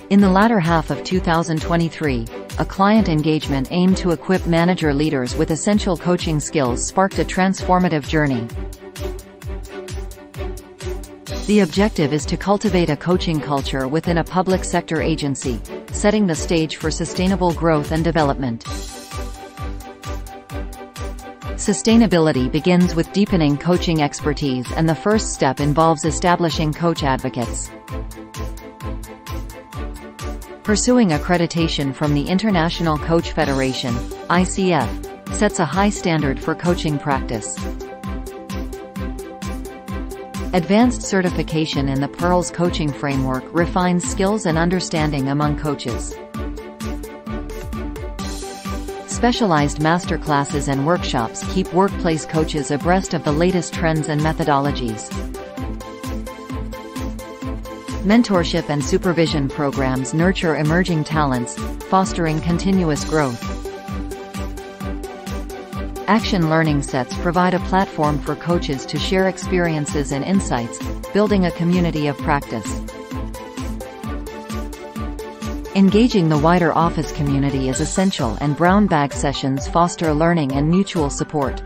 In the latter half of 2023, a client engagement aimed to equip manager leaders with essential coaching skills sparked a transformative journey. The objective is to cultivate a coaching culture within a public sector agency, setting the stage for sustainable growth and development. Sustainability begins with deepening coaching expertise, and the first step involves establishing coach advocates. Pursuing accreditation from the International Coach Federation (ICF) sets a high standard for coaching practice. Advanced certification in the Pearls coaching framework refines skills and understanding among coaches. Specialized masterclasses and workshops keep workplace coaches abreast of the latest trends and methodologies. Mentorship and supervision programs nurture emerging talents, fostering continuous growth. Action learning sets provide a platform for coaches to share experiences and insights, building a community of practice. Engaging the wider office community is essential, and brown bag sessions foster learning and mutual support.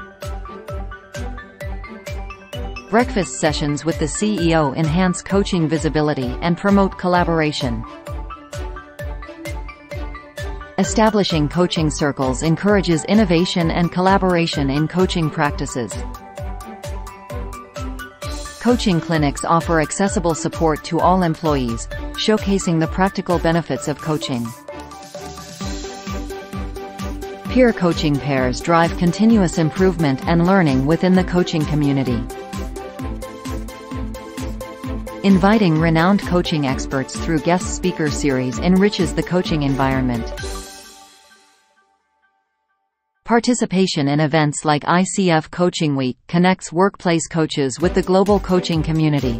Breakfast sessions with the CEO enhance coaching visibility and promote collaboration. Establishing coaching circles encourages innovation and collaboration in coaching practices. Coaching clinics offer accessible support to all employees, showcasing the practical benefits of coaching. Peer coaching pairs drive continuous improvement and learning within the coaching community. Inviting renowned coaching experts through guest speaker series enriches the coaching environment. Participation in events like ICF Coaching Week connects workplace coaches with the global coaching community.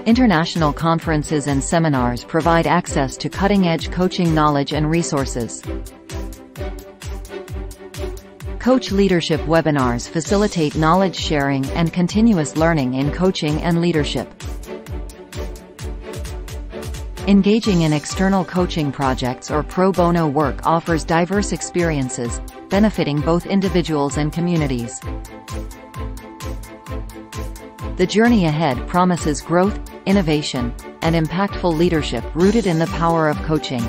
International conferences and seminars provide access to cutting-edge coaching knowledge and resources. Coach leadership webinars facilitate knowledge sharing and continuous learning in coaching and leadership. Engaging in external coaching projects or pro bono work offers diverse experiences, benefiting both individuals and communities. The journey ahead promises growth, innovation, and impactful leadership rooted in the power of coaching.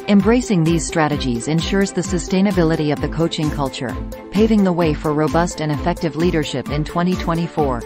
Embracing these strategies ensures the sustainability of the coaching culture, paving the way for robust and effective leadership in 2024.